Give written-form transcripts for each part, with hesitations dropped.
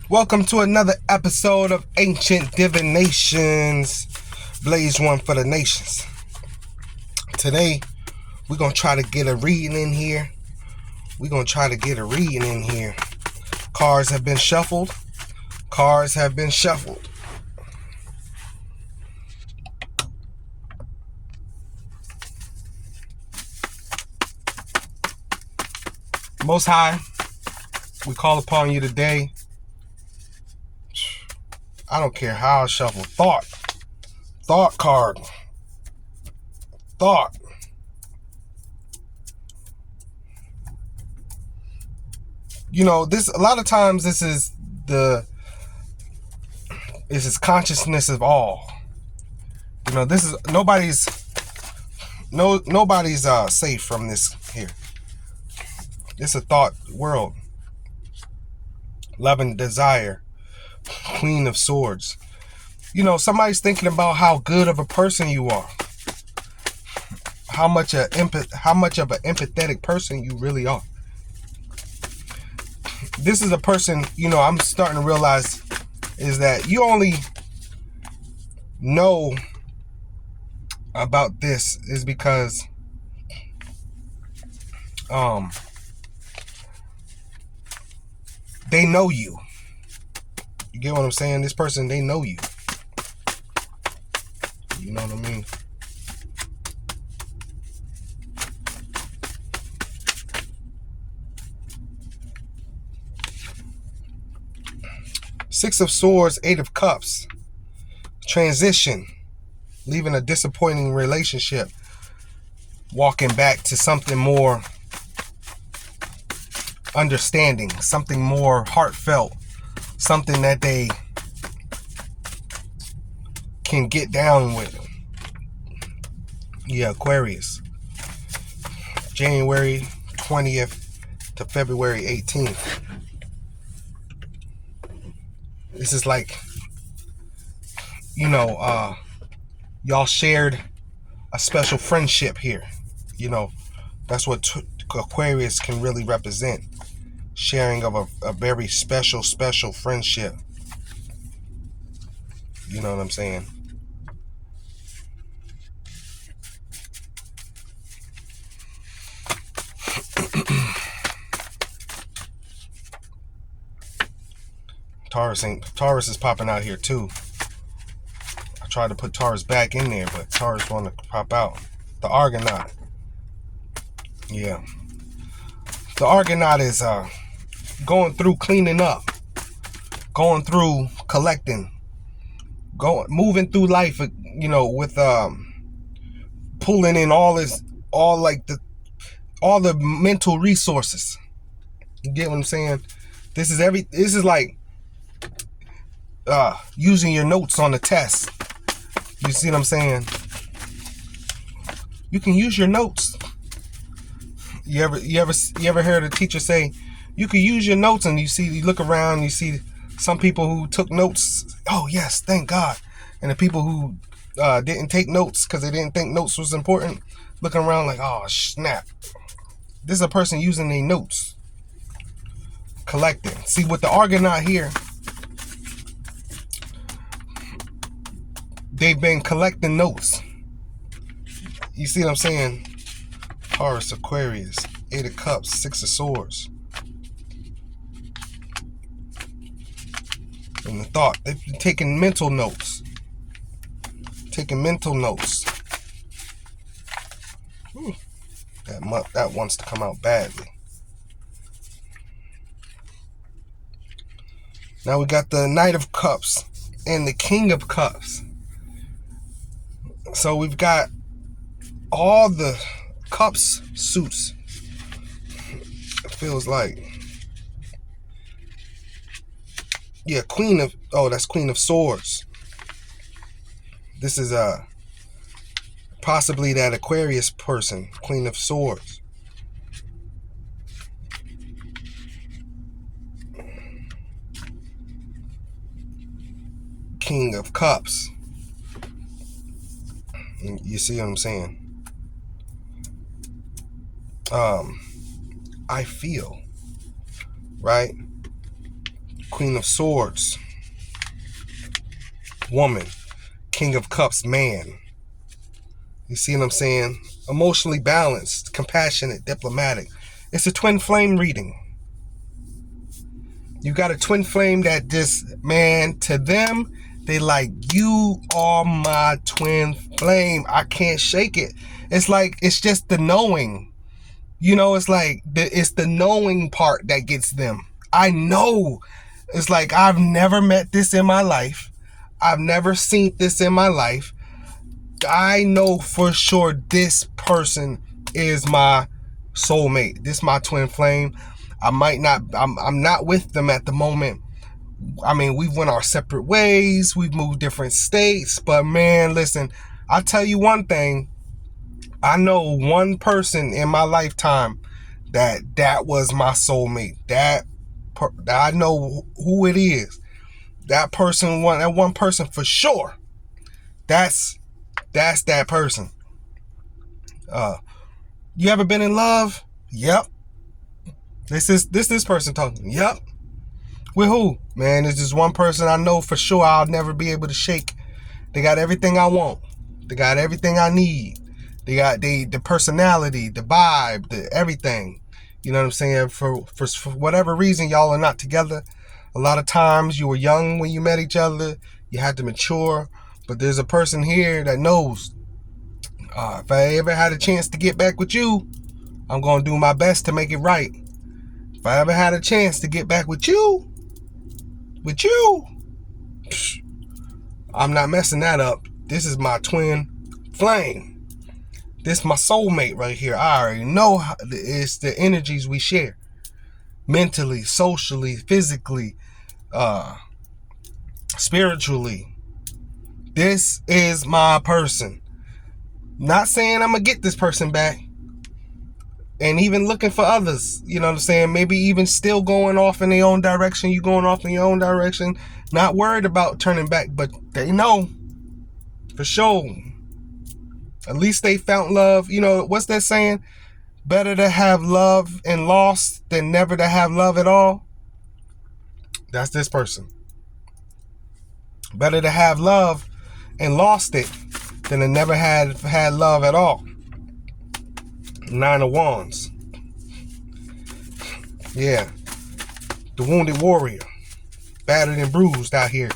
Welcome to another episode of Ancient Divinations. Blaze one for the nations. Today, we're going to try to get a reading in here. Cards have been shuffled. Most High, we call upon you today. I don't care how I shuffle. Thought card. Thought. You know, this a lot of times this is consciousness of all. You know, this is nobody's safe from this here. It's a thought world. Love and desire. Queen of Swords. You know, somebody's thinking about how good of a person you are. How much of an empathetic person you really are. This is a person, you know, I'm starting to realize is that you only know about this is because they know you. You get what I'm saying? This person, they know you. You know what I mean? Six of Swords, Eight of Cups. Transition. Leaving a disappointing relationship. Walking back to something more understanding. Something more heartfelt. Something that they can get down with. Yeah, Aquarius. January 20th to February 18th. This is like, you know, y'all shared a special friendship here. You know, that's what Aquarius can really represent. Sharing of a very special friendship. You know what I'm saying? Taurus is popping out here too. I tried to put Taurus back in there, but Taurus want to pop out. The Argonaut. Yeah. The Argonaut is going through cleaning up. Going through collecting. Moving through life, you know, with pulling in all the mental resources. You get what I'm saying? This is like using your notes on the test. You see what I'm saying? You can use your notes. You ever heard a teacher say you can use your notes, and you look around, you see some people who took notes. Oh yes, thank God. And the people who didn't take notes because they didn't think notes was important, looking around like, oh snap. This is a person using their notes, collecting. See, with the Argonaut here, they've been collecting notes. You see what I'm saying? Taurus, Aquarius, Eight of Cups, Six of Swords. And the thought, they've been taking mental notes. Ooh, that wants to come out badly. Now we got the Knight of Cups and the King of Cups. So we've got all the cups suits. It feels like. Yeah, that's Queen of Swords. This is possibly that Aquarius person, Queen of Swords. King of Cups. You see what I'm saying? I feel, right? Queen of Swords, woman. King of Cups, man. You see what I'm saying? Emotionally balanced, compassionate, diplomatic. It's a twin flame reading. You got a twin flame that just, man, to them, they like, you are my twin flame. I can't shake it. It's like, it's just the knowing. You know, it's like, it's the knowing part that gets them. I know. It's like, I've never met this in my life. I've never seen this in my life. I know for sure this person is my soulmate. This is my twin flame. I'm not with them at the moment. I mean, we've went our separate ways. We've moved different states. But man, listen, I'll tell you one thing. I know one person in my lifetime that was my soulmate. That I know who it is. That one person for sure. That's that person. You ever been in love? Yep. This person talking. Yep. With who? Man, there's just one person I know for sure I'll never be able to shake. They got everything I want. They got everything I need. They got the personality, the vibe, the everything. You know what I'm saying? For whatever reason, y'all are not together. A lot of times you were young when you met each other. You had to mature. But there's a person here that knows, if I ever had a chance to get back with you, I'm going to do my best to make it right. If I ever had a chance to get back with you, I'm not messing that up. This is my twin flame. This is my soulmate right here. I already know it's the energies we share. Mentally, socially, physically, spiritually. This is my person. Not saying I'm going to get this person back. And even looking for others. You know what I'm saying? Maybe even still going off in their own direction. You going off in your own direction. Not worried about turning back. But they know. For sure. At least they found love. You know, what's that saying? Better to have love and lost than never to have love at all. That's this person. Better to have love and lost it than to never had love at all. 9 of Wands. Yeah. The wounded warrior. Battered and bruised out here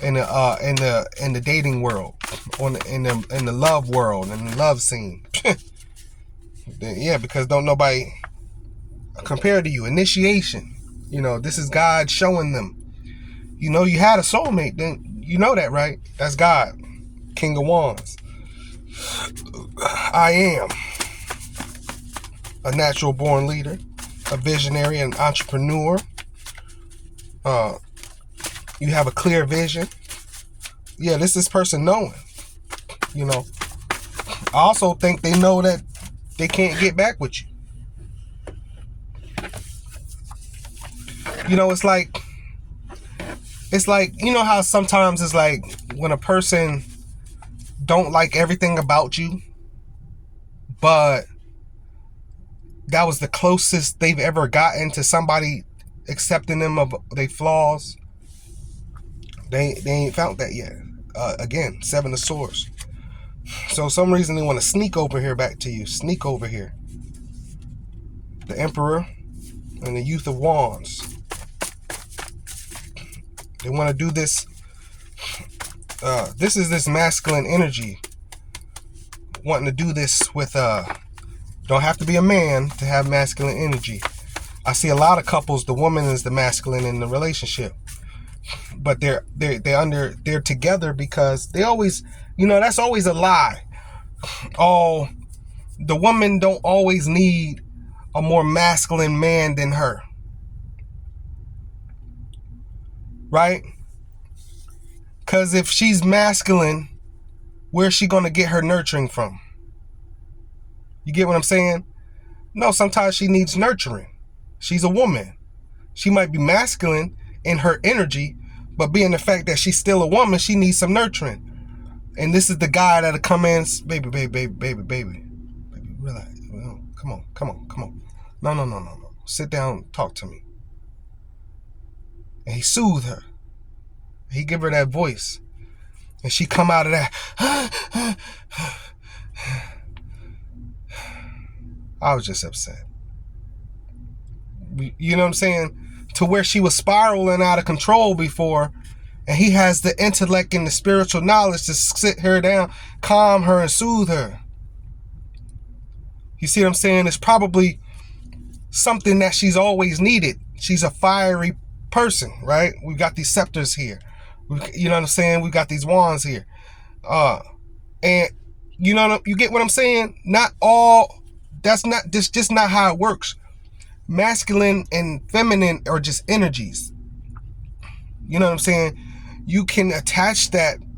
in the dating world. In the love world, in the love scene. Yeah, because don't nobody compare to you. Initiation. You know, this is God showing them. You know you had a soulmate, then you know that, right? That's God. King of Wands. I am a natural born leader, a visionary, an entrepreneur. You have a clear vision. Yeah, this is person knowing. You know, I also think they know that they can't get back with you. You know, it's like, you know how sometimes it's like when a person don't like everything about you, but that was the closest they've ever gotten to somebody accepting them of their flaws. They ain't found that yet. Again, 7 of Swords. So some reason they want to sneak over here back to you. Sneak over here. The Emperor and the Youth of Wands. They want to do this. This is this masculine energy. Wanting to do this with, don't have to be a man to have masculine energy. I see a lot of couples, the woman is the masculine in the relationship. But they're together because they always, you know, that's always a lie. Oh, the woman don't always need a more masculine man than her. Right? Because if she's masculine, where's she going to get her nurturing from? You get what I'm saying? No, sometimes she needs nurturing. She's a woman. She might be masculine in her energy, but being the fact that she's still a woman, she needs some nurturing. And this is the guy that'll come in, baby, relax. Come on. No. Sit down, talk to me. and he soothed her. He give her that voice, and she come out of that. I was just upset. You know what I'm saying? To where she was spiraling out of control before, and he has the intellect and the spiritual knowledge to sit her down, calm her, and soothe her. You see what I'm saying? It's probably something that she's always needed. She's a fiery person, right? We got these scepters here. You know what I'm saying? We got these wands here. And you know, you get what I'm saying? Not all, that's not, just not how it works. Masculine and feminine are just energies. You know what I'm saying? You can attach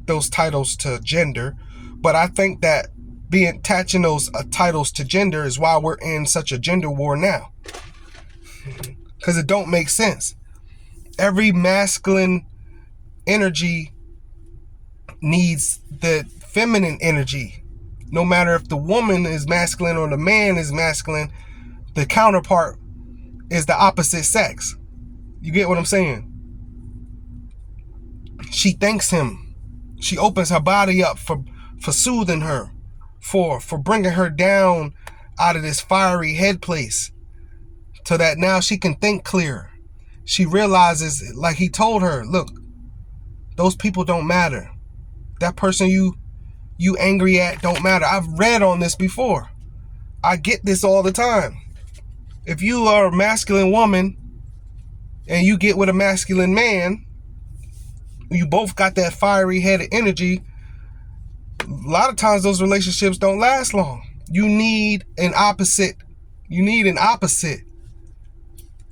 those titles to gender, but I think that attaching those titles to gender is why we're in such a gender war now. Because it don't make sense. Every masculine energy needs the feminine energy. No matter if the woman is masculine or the man is masculine, the counterpart is the opposite sex. You get what I'm saying? She thanks him. She opens her body up for soothing her, for bringing her down out of this fiery head place, so that now she can think clear. She realizes, like he told her, look, those people don't matter. That person you angry at don't matter. I've read on this before. I get this all the time. If you are a masculine woman and you get with a masculine man, you both got that fiery headed energy. A lot of times those relationships don't last long. You need an opposite. You need an opposite.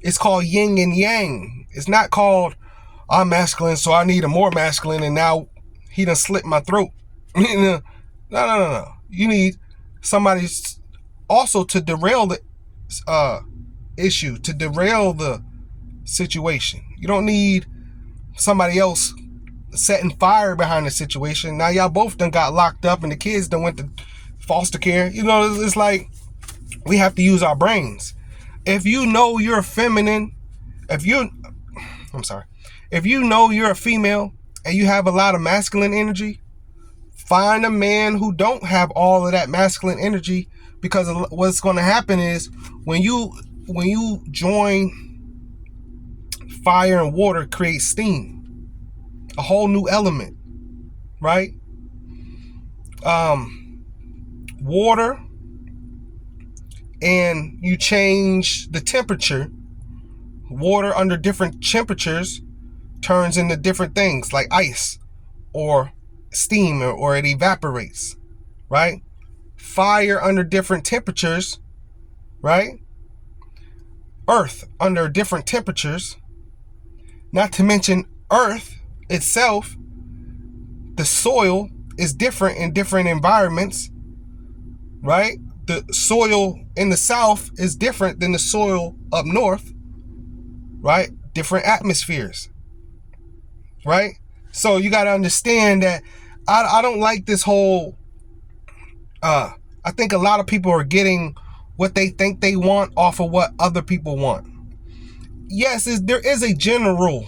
It's called yin and yang. It's not called, I'm masculine, so I need a more masculine, and now he done slit my throat. No. You need somebody also to derail the issue, to derail the situation. You don't need somebody else setting fire behind the situation. Now y'all both done got locked up and the kids done went to foster care. You know, it's like we have to use our brains. If you know you're feminine, if you know you're a female and you have a lot of masculine energy, find a man who don't have all of that masculine energy, because what's going to happen is when you join fire and water, create steam, a whole new element, right? Water, and you change the temperature. Water under different temperatures turns into different things like ice or steam, or it evaporates, right? Fire under different temperatures, right? Earth under different temperatures. Not to mention earth itself, the soil is different in different environments, right? The soil in the south is different than the soil up north, right? Different atmospheres, right? So you got to understand that I don't like this whole, I think a lot of people are getting what they think they want off of what other people want. Yes, there is a general,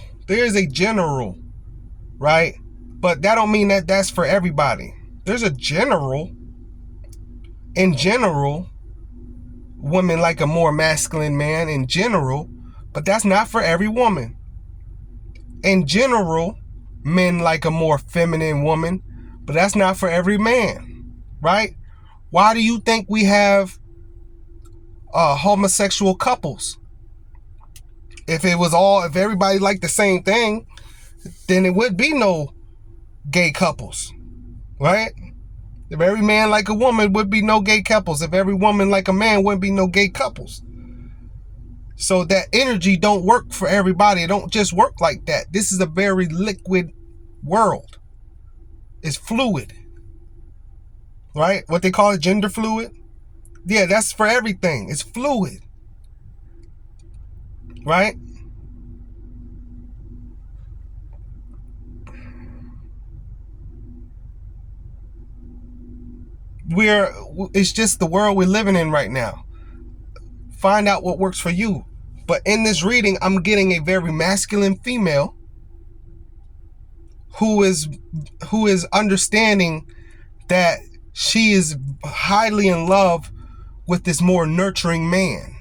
right? But that don't mean that that's for everybody. There's a general. In general, women like a more masculine man in general, but that's not for every woman. In general, men like a more feminine woman, but that's not for every man, right? Why do you think we have homosexual couples? If everybody liked the same thing, then it would be no gay couples, right? If every man like a woman, would be no gay couples. If every woman like a man, wouldn't be no gay couples. So that energy don't work for everybody. It don't just work like that. This is a very liquid world. It's fluid, right? What they call it, gender fluid. Yeah, that's for everything. It's fluid, right? It's just the world we're living in right now. Find out what works for you. But in this reading, I'm getting a very masculine female who is understanding that she is highly in love with this more nurturing man.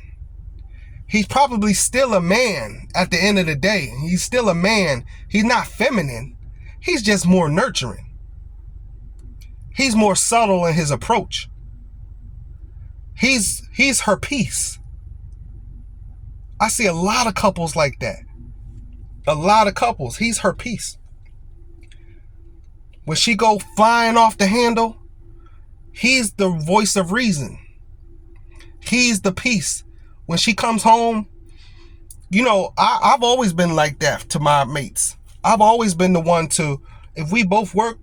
He's probably still a man at the end of the day. He's still a man. He's not feminine. He's just more nurturing. He's more subtle in his approach. He's her peace. I see a lot of couples like that. A lot of couples. He's her peace. When she go flying off the handle, he's the voice of reason. He's the peace. When she comes home, you know, I've always been like that to my mates. I've always been the one to, if we both work,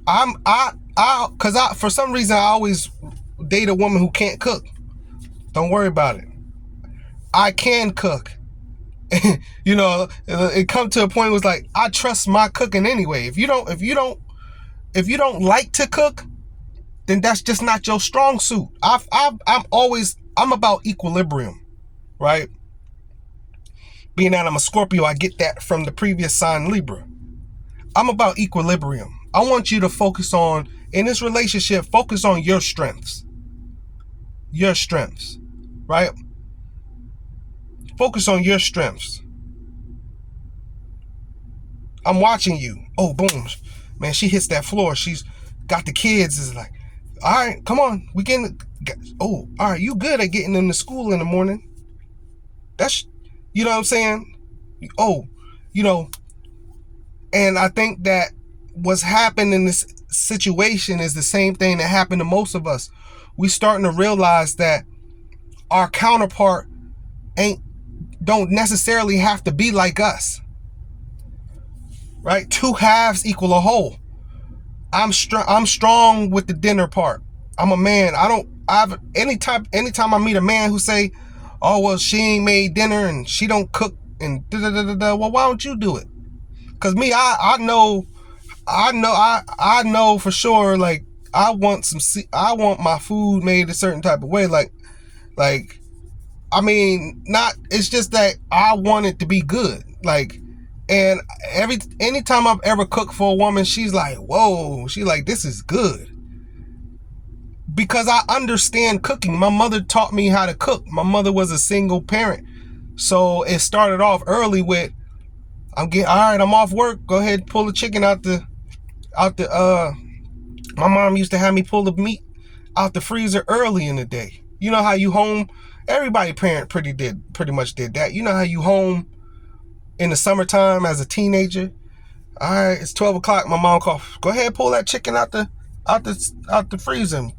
for some reason I always date a woman who can't cook. Don't worry about it. I can cook. You know, it come to a point where it's like, I trust my cooking anyway. If you don't like to cook, then that's just not your strong suit. I'm about equilibrium, right? Being that I'm a Scorpio, I get that from the previous sign Libra. I'm about equilibrium. I want you to focus on, in this relationship, focus on your strengths. Your strengths, right? Focus on your strengths. I'm watching you. Oh, boom. Man, she hits that floor. She's got the kids. Is like, all right, come on. We can. Oh, all right. You good at getting them to school in the morning. That's, you know what I'm saying? Oh, you know. And I think that what's happened in this situation is the same thing that happened to most of us. We starting to realize that our counterpart don't necessarily have to be like us, right? Two halves equal a whole. I'm strong with the dinner part. I'm a man. Anytime I meet a man who say, oh, well, she ain't made dinner and she don't cook and well, why don't you do it? Cause me, I know for sure, like, I want my food made a certain type of way. Like, I mean, it's just that I want it to be good. Like, and anytime I've ever cooked for a woman, she's like, whoa, she's like, this is good. Because I understand cooking. My mother taught me how to cook. My mother was a single parent. So it started off early with, all right, I'm off work. Go ahead, pull the chicken out the, my mom used to have me pull the meat out the freezer early in the day. You know how you home, everybody parent pretty much did that. You know how you home in the summertime as a teenager. All right, it's 12 o'clock. My mom called, go ahead, pull that chicken out the freezer.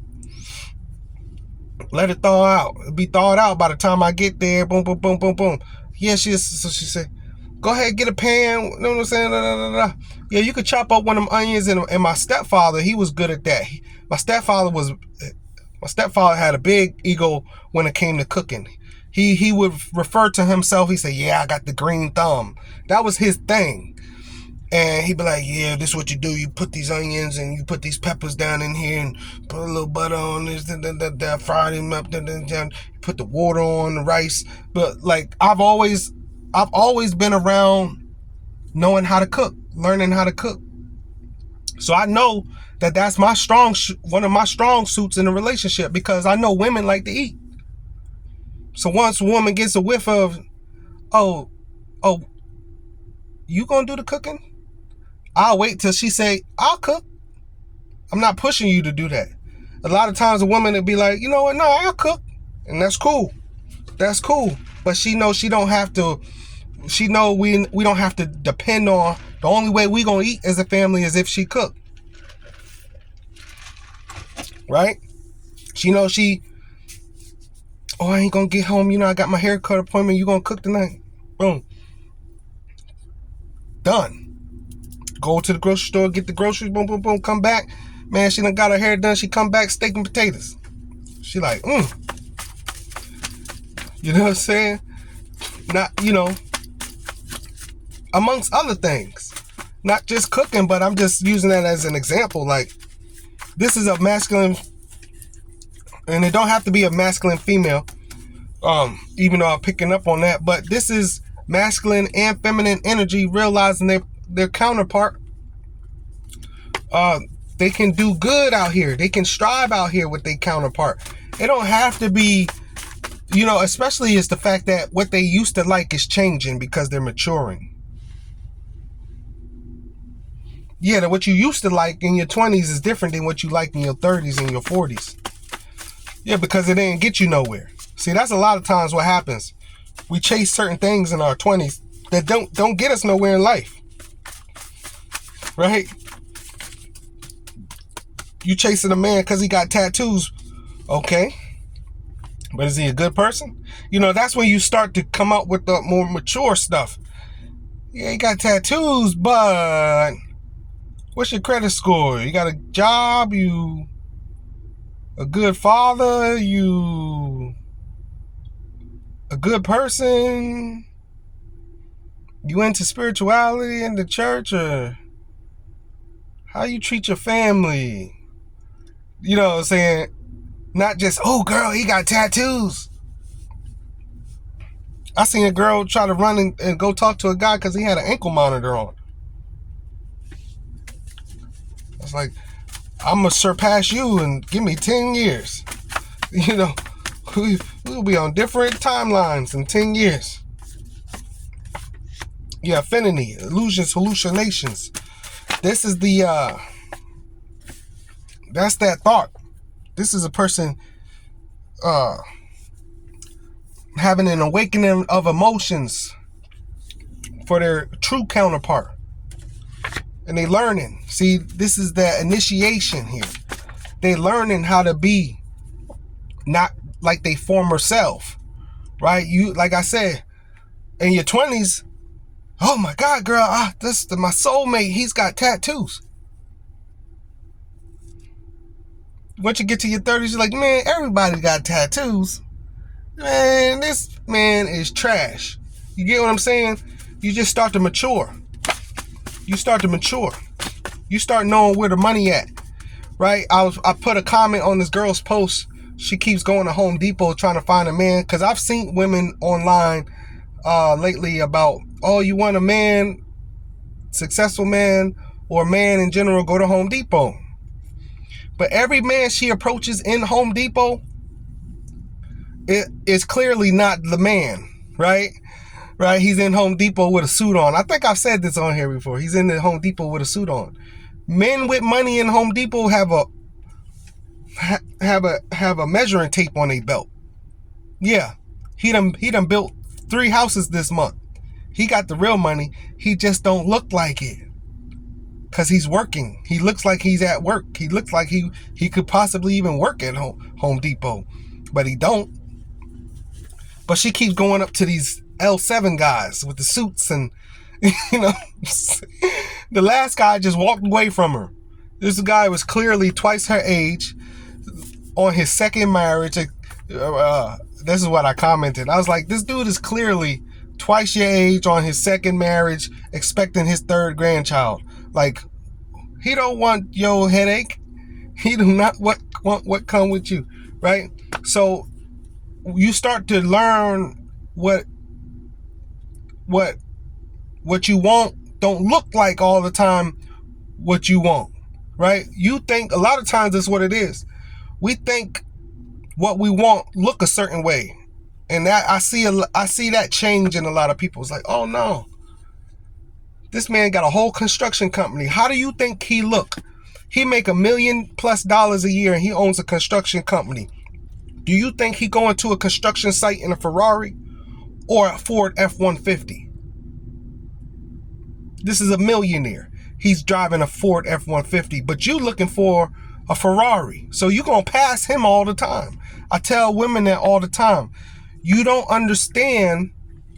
Let it thaw out. It'll be thawed out by the time I get there. Boom, boom, boom, boom, boom. Yeah, so she said, go ahead, get a pan. You know what I'm saying? Yeah, you could chop up one of them onions. And my stepfather, he was good at that. My stepfather had a big ego when it came to cooking. He would refer to himself. He said, yeah, I got the green thumb. That was his thing. And he'd be like, yeah, this is what you do. You put these onions and you put these peppers down in here and put a little butter on this, fry them up, put the water on the rice. But like, I've always been around knowing how to cook, learning how to cook. So I know that that's my one of my strong suits in a relationship, because I know women like to eat. So once a woman gets a whiff of, oh, you gonna do the cooking? I'll wait till she say, I'll cook. I'm not pushing you to do that. A lot of times a woman will be like, you know what? No, I'll cook. And that's cool. That's cool. But she knows she don't have to, she know we don't have to depend on, the only way we gonna eat as a family is if she cook. Right? She knows I ain't gonna get home. You know, I got my haircut appointment. You gonna cook tonight? Boom. Done. Go to the grocery store, get the groceries, boom, boom, boom, come back. Man, she done got her hair done. She come back, steak and potatoes. She like, You know what I'm saying? Not, amongst other things. Not just cooking, but I'm just using that as an example. Like, this is a masculine, and it don't have to be a masculine female. Even though I'm picking up on that, but this is masculine and feminine energy realizing their counterpart. They can do good out here. They can strive out here with their counterpart. It don't have to be, especially is the fact that what they used to like is changing because they're maturing. Yeah, what you used to like in your 20s is different than what you like in your 30s and your 40s. Yeah, because it didn't get you nowhere. See, that's a lot of times what happens. We chase certain things in our 20s that don't get us nowhere in life. Right? You chasing a man because he got tattoos. Okay. But is he a good person? That's when you start to come up with the more mature stuff. Yeah, he got tattoos, but what's your credit score? You got a job? You a good father? You a good person? You into spirituality in the church? Or how you treat your family? You know what I'm saying? Not just, oh girl, he got tattoos. I seen a girl try to run and go talk to a guy because he had an ankle monitor on. I was like, I'm going to surpass you and give me 10 years. We'll be on different timelines in 10 years. Yeah, affinity, illusions, hallucinations. This is that's that thought. This is a person having an awakening of emotions for their true counterpart. And they learning. See, this is the initiation here. They learning how to be not like they former self. Right? You, like I said, in your 20s, oh my God, girl, this is my soulmate. He's got tattoos. Once you get to your 30s, you're like, man, everybody got tattoos. Man, this man is trash. You get what I'm saying? You just start to mature. You start knowing where the money at. Right? I put a comment on this girl's post. She keeps going to Home Depot trying to find a man. Because I've seen women online lately about, oh, you want a man, successful man, or a man in general, go to Home Depot. But every man she approaches in Home Depot, it is clearly not the man, right? Right? He's in Home Depot with a suit on. I think I've said this on here before. He's in the Home Depot with a suit on. Men with money in Home Depot have a measuring tape on their belt. Yeah, he done built 3 houses this month. He got the real money. He just don't look like it. Because he's working. He looks like he's at work. He looks like he could possibly even work at Home Depot. But he don't. But she keeps going up to these L7 guys with the suits and, the last guy just walked away from her. This guy was clearly twice her age on his second marriage. This is what I commented. I was like, this dude is clearly twice your age on his second marriage, expecting his 3rd grandchild. Like, he don't want your headache. He do not want what come with you, right? So you start to learn what you want don't look like all the time what you want, right? You think a lot of times that's what it is. We think what we want look a certain way, and that I see that change in a lot of people. It's like, oh no, this man got a whole construction company. How do you think he look? He make $1 million+ a year and he owns a construction company. Do you think he going to a construction site in a Ferrari or a Ford F-150? This is a millionaire. He's driving a Ford F-150, but you looking for a Ferrari. So you're going to pass him all the time. I tell women that all the time. You don't understand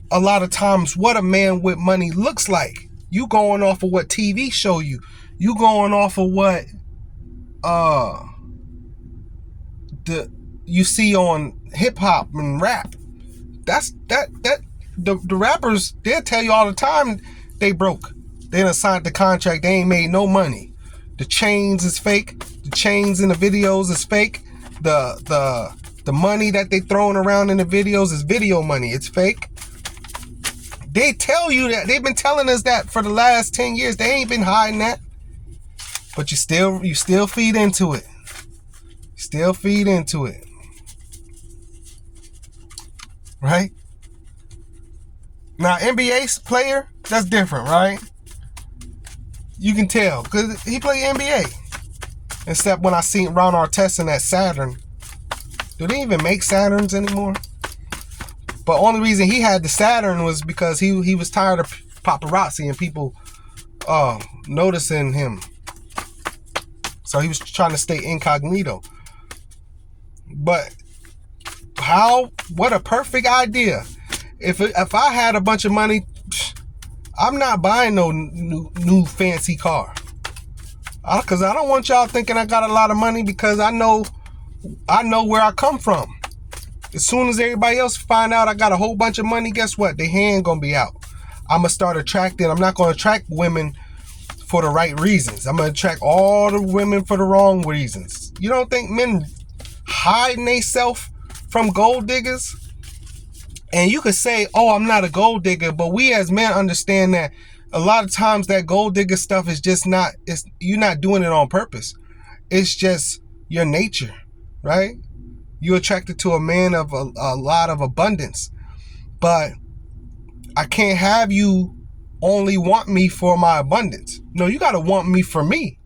a lot of times what a man with money looks like. You going off of what TV show you. You going off of what you see on hip hop and rap. The rappers, they'll tell you all the time they broke. They done signed the contract. They ain't made no money. The chains is fake. The chains in the videos is fake. The The money that they throwing around in the videos is video money. It's fake. They tell you that. They've been telling us that for the last 10 years. They ain't been hiding that. But you still feed into it. Still feed into it. Right? Now, NBA player, that's different, right? You can tell because he played NBA. Except when I seen Ron Artest in that Saturn. Do they even make Saturns anymore? But only reason he had the Saturn was because he was tired of paparazzi and people noticing him. So he was trying to stay incognito. But what a perfect idea. If I had a bunch of money, I'm not buying no new fancy car. Because I don't want y'all thinking I got a lot of money, because I know where I come from. As soon as everybody else find out I got a whole bunch of money, guess what? Their hand gonna be out. I'm gonna start attracting. I'm not gonna attract women for the right reasons. I'm gonna attract all the women for the wrong reasons. You don't think men hiding themselves from gold diggers? And you could say, oh, I'm not a gold digger, but we as men understand that a lot of times that gold digger stuff is just not, you're not doing it on purpose. It's just your nature, right? You're attracted to a man of a lot of abundance. But I can't have you only want me for my abundance. No, you got to want me for me.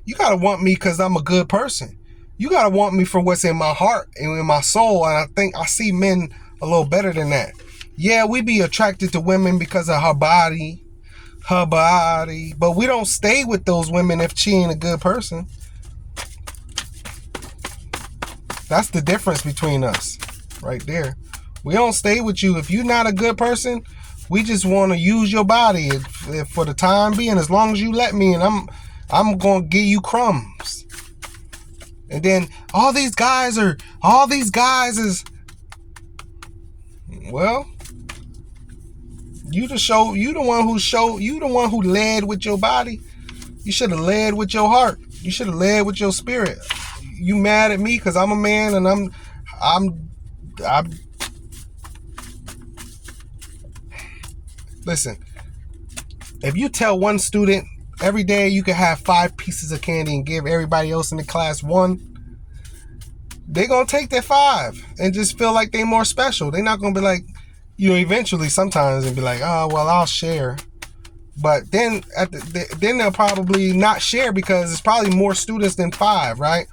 You got to want me because I'm a good person. You got to want me for what's in my heart and in my soul. And I think I see men a little better than that. Yeah, we be attracted to women because of her body. But we don't stay with those women if she ain't a good person. That's the difference between us right there. We don't stay with you if you're not a good person. We just want to use your body for the time being, as long as you let me, and I'm going to give you crumbs. And then all these guys is, well, you the one who led with your body. You should have led with your heart. You should have led with your spirit. You mad at me because I'm a man and I'm listen, if you tell one student every day you can have 5 pieces of candy and give everybody else in the class 1, they're going to take that 5 and just feel like they're more special. They're not going to be like, eventually sometimes and be like, oh, well, I'll share. But then then they'll probably not share because it's probably more students than 5, right?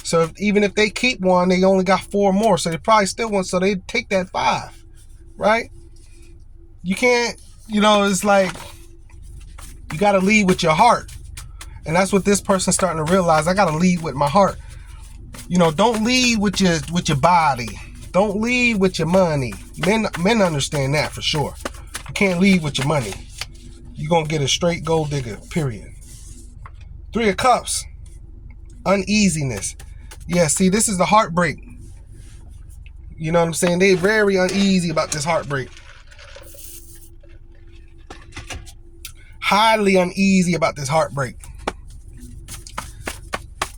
So even if they keep 1, they only got 4 more. So they probably still want, so they take that 5, right? You can't, it's like, you got to lead with your heart. And that's what this person's starting to realize. I got to lead with my heart. Don't lead with your body. Don't lead with your money. Men understand that for sure. You can't lead with your money. You're going to get a straight gold digger, period. 3 of Cups. Uneasiness. Yeah, see, this is the heartbreak. You know what I'm saying? They're very uneasy about this heartbreak. Highly uneasy about this heartbreak.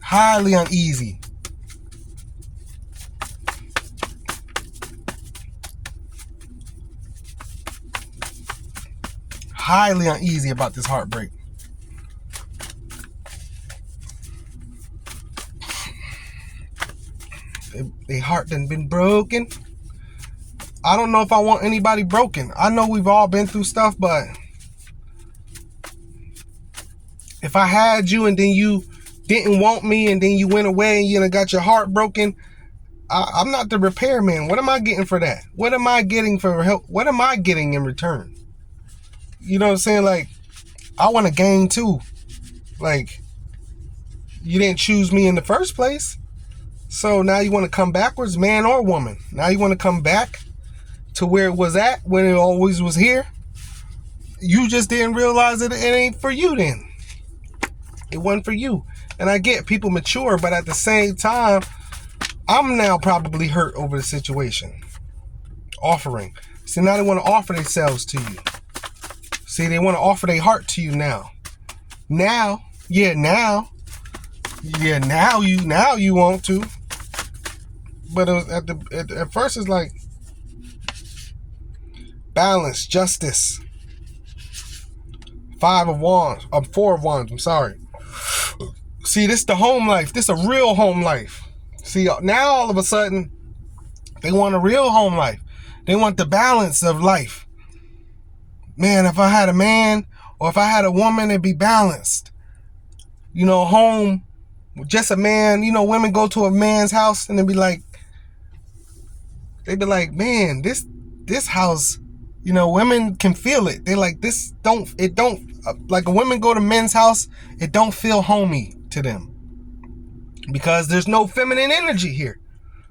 Highly uneasy. Highly uneasy about this heartbreak. Their heart done been broken. I don't know if I want anybody broken. I know we've all been through stuff, but if I had you and then you didn't want me and then you went away and you got your heart broken, I'm not the repairman. What am I getting for that? What am I getting for help? What am I getting in return? You know what I'm saying? Like, I want to gain too. Like, you didn't choose me in the first place. So now you want to come backwards, man or woman. Now you want to come back to where it was at when it always was here. You just didn't realize that it ain't for you then. It wasn't for you. And I get people mature, but at the same time, I'm now probably hurt over the situation. Offering. See, now they want to offer themselves to you. See, they want to offer their heart to you now. Now you want to. but it was at first it's like balance, justice. 5 of Wands, 4 of Wands. I'm sorry. See, this is the home life. This is a real home life. See, now all of a sudden, they want a real home life. They want the balance of life. Man, if I had a man or if I had a woman, it'd be balanced. You know, home, just a man. You know, women go to a man's house and they'd be like, man, this house, you know, women can feel it. They're like, like a women go to men's house, it don't feel homey to them. Because there's no feminine energy here.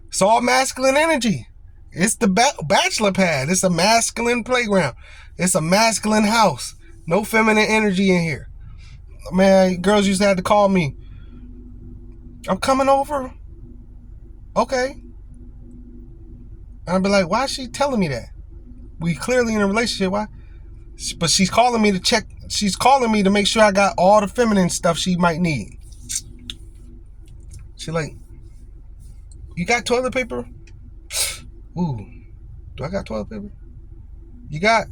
It's all masculine energy. It's the bachelor pad. It's a masculine playground. It's a masculine house. No feminine energy in here. Man, girls used to have to call me. I'm coming over. Okay. And I'd be like, why is she telling me that? We clearly in a relationship. Why? But she's calling me to check. She's calling me to make sure I got all the feminine stuff she might need. She like, you got toilet paper? Ooh, do I got toilet paper? You got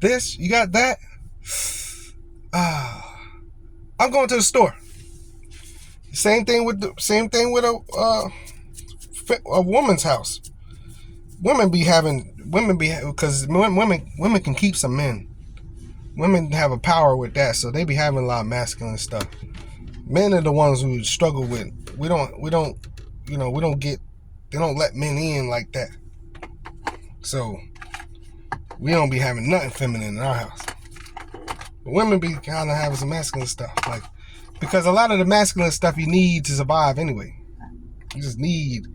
this? You got that? I'm going to the store. Same thing with a woman's house. Women be because women can keep some men. Women have a power with that, so they be having a lot of masculine stuff. Men are the ones who struggle with. They don't let men in like that. So we don't be having nothing feminine in our house. But women be kind of having some masculine stuff, like, because a lot of the masculine stuff you need to survive anyway. You just need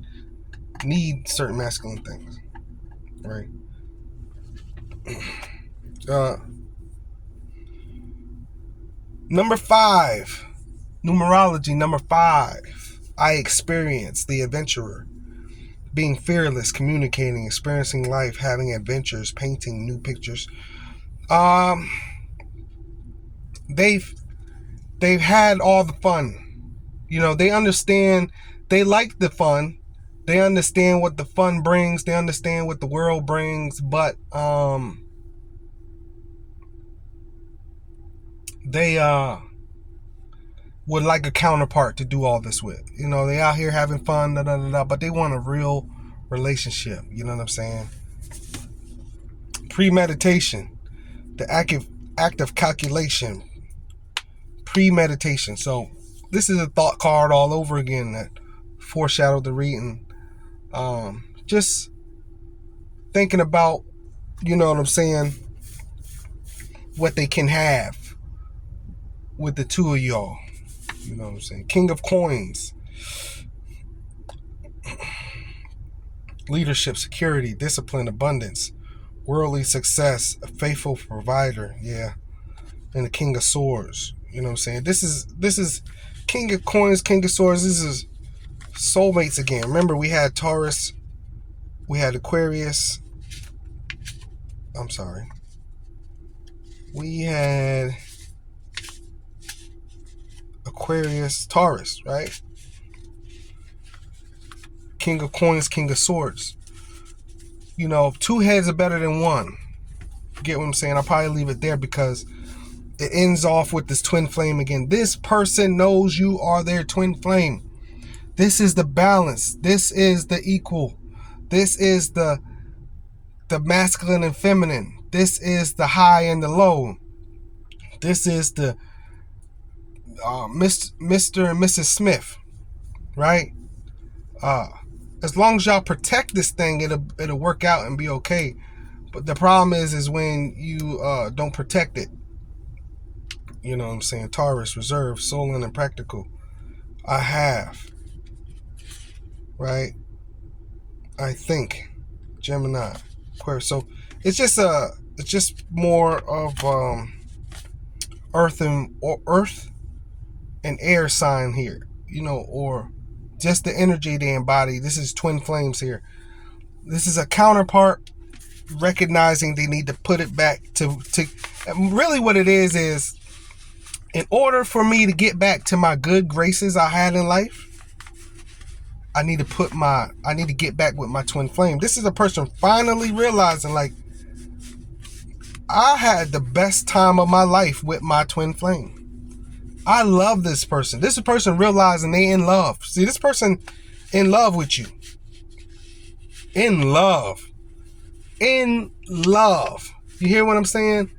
certain masculine things, right? Number 5, numerology. Number 5, I experience the adventurer, being fearless, communicating, experiencing life, having adventures, painting new pictures. They've had all the fun. You know, they understand. They like the fun. They understand what the fun brings. They understand what the world brings. But they would like a counterpart to do all this with. You know, they out here having fun, but they want a real relationship. You know what I'm saying? Premeditation, the act of calculation. Premeditation. So this is a thought card all over again that foreshadowed the reading. Just thinking about, you know what I'm saying, what they can have with the two of y'all. You know what I'm saying? King of Coins. Leadership, security, discipline, abundance, worldly success, a faithful provider. Yeah. And the King of Swords. You know what I'm saying? This is King of Coins, King of Swords. This is soulmates again. Remember, we had Taurus, we had Aquarius. I'm sorry. We had Aquarius, Taurus, right? King of Coins, King of Swords. You know, 2 heads are better than 1. Get what I'm saying? I'll probably leave it there because it ends off with this twin flame again. This person knows you are their twin flame. This is the balance. This is the equal. This is the masculine and feminine. This is the high and the low. This is the Mr. and Mrs. Smith, right? As long as y'all protect this thing, it'll work out and be okay. But the problem is when you don't protect it. You know what I'm saying? Taurus, reserve, soul and practical. I have, right? I think, Gemini, Aquarius. So it's just more of earth and air sign here, you know, or just the energy they embody. This is twin flames here. This is a counterpart recognizing they need to put it back to really what it is in order for me to get back to my good graces I had in life, I need to get back with my twin flame. This is a person finally realizing, like, I had the best time of my life with my twin flame. I love this person. This is a person realizing they in love. See, this person in love with you. In love. In love. You hear what I'm saying?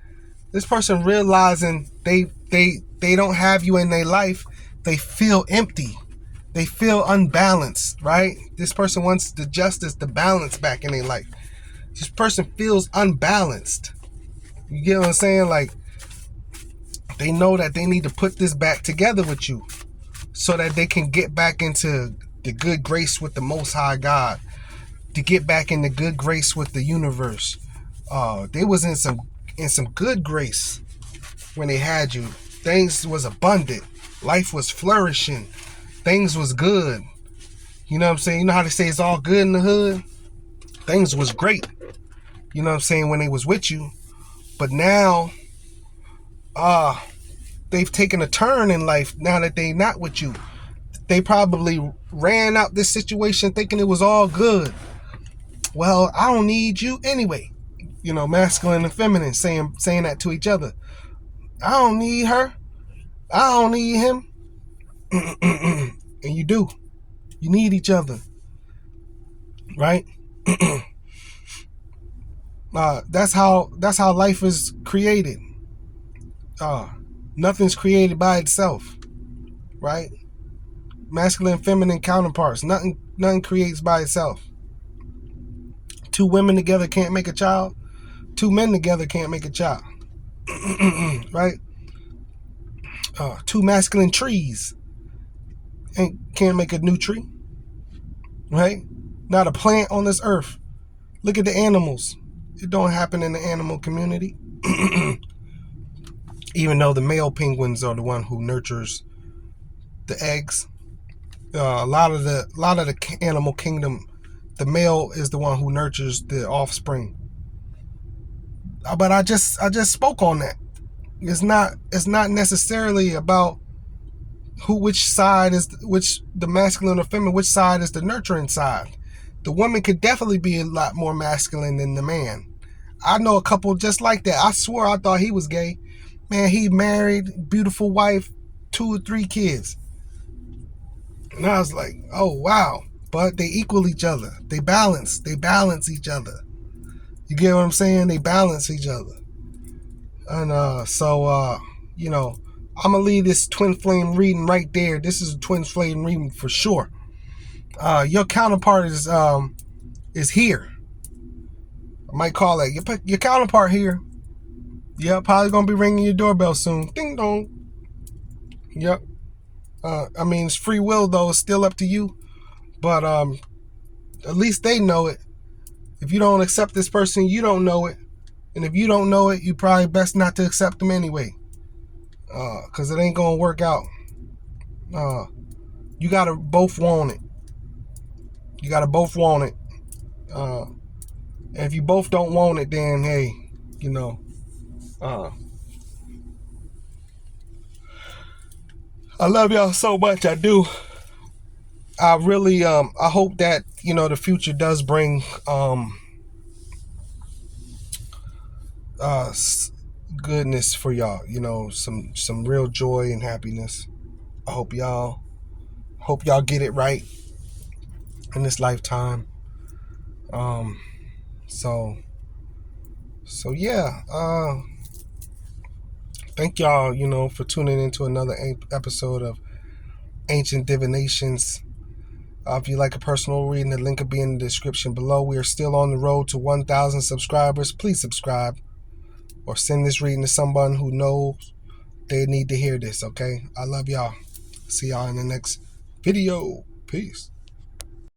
This person realizing they don't have you in their life. They feel empty. They feel unbalanced, right? This person wants the justice, the balance back in their life. This person feels unbalanced. You get what I'm saying? Like, they know that they need to put this back together with you so that they can get back into the good grace with the Most High God, to get back in the good grace with the universe. They was in some good grace when they had you. Things was abundant. Life was flourishing. Things was good. You know what I'm saying? You know how they say it's all good in the hood? Things was great. You know what I'm saying? When they was with you. But now, they've taken a turn in life now that they not with you. They probably ran out this situation thinking it was all good. Well, I don't need you anyway. You know, masculine and feminine saying that to each other. I don't need her. I don't need him. And you do. You need each other. Right? That's how life is created. Nothing's created by itself. Right? Masculine and feminine counterparts. Nothing creates by itself. Two women together can't make a child. Two men together can't make a child. Right? Two masculine trees can't make a new tree. Right? Not a plant on this earth. Look at the animals. It don't happen in the animal community. Even though the male penguins are the one who nurtures the eggs. A lot of the animal kingdom, the male is the one who nurtures the offspring. But I just spoke on that. It's not necessarily about which side is the masculine or feminine, which side is the nurturing side. The woman could definitely be a lot more masculine than the man. I know a couple just like that. I swore I thought he was gay. Man, he married, beautiful wife, 2 or 3 kids. And I was like, oh wow. But they equal each other. They balance each other. You get what I'm saying? They balance each other. And so you know, I'm gonna leave this twin flame reading right there. This is a twin flame reading for sure. Your counterpart is here. I might call that your counterpart here. Yeah, probably gonna be ringing your doorbell soon. Ding dong. Yep. I mean, it's free will though. It's still up to you. But at least they know it. If you don't accept this person, you don't know it. And if you don't know it, you probably best not to accept them anyway. Because it ain't gonna work out. You gotta both want it. You gotta both want it. And if you both don't want it, then hey, you know, I love y'all so much. I do. I really I hope that, you know, the future does bring goodness for y'all, you know, some real joy and happiness. I hope y'all get it right in this lifetime. So yeah, thank y'all, you know, for tuning into another episode of Ancient Divinations. If you like a personal reading, the link will be in the description below. We are still on the road to 1,000 subscribers. Please subscribe or send this reading to someone who knows they need to hear this, okay? I love y'all. See y'all in the next video. Peace.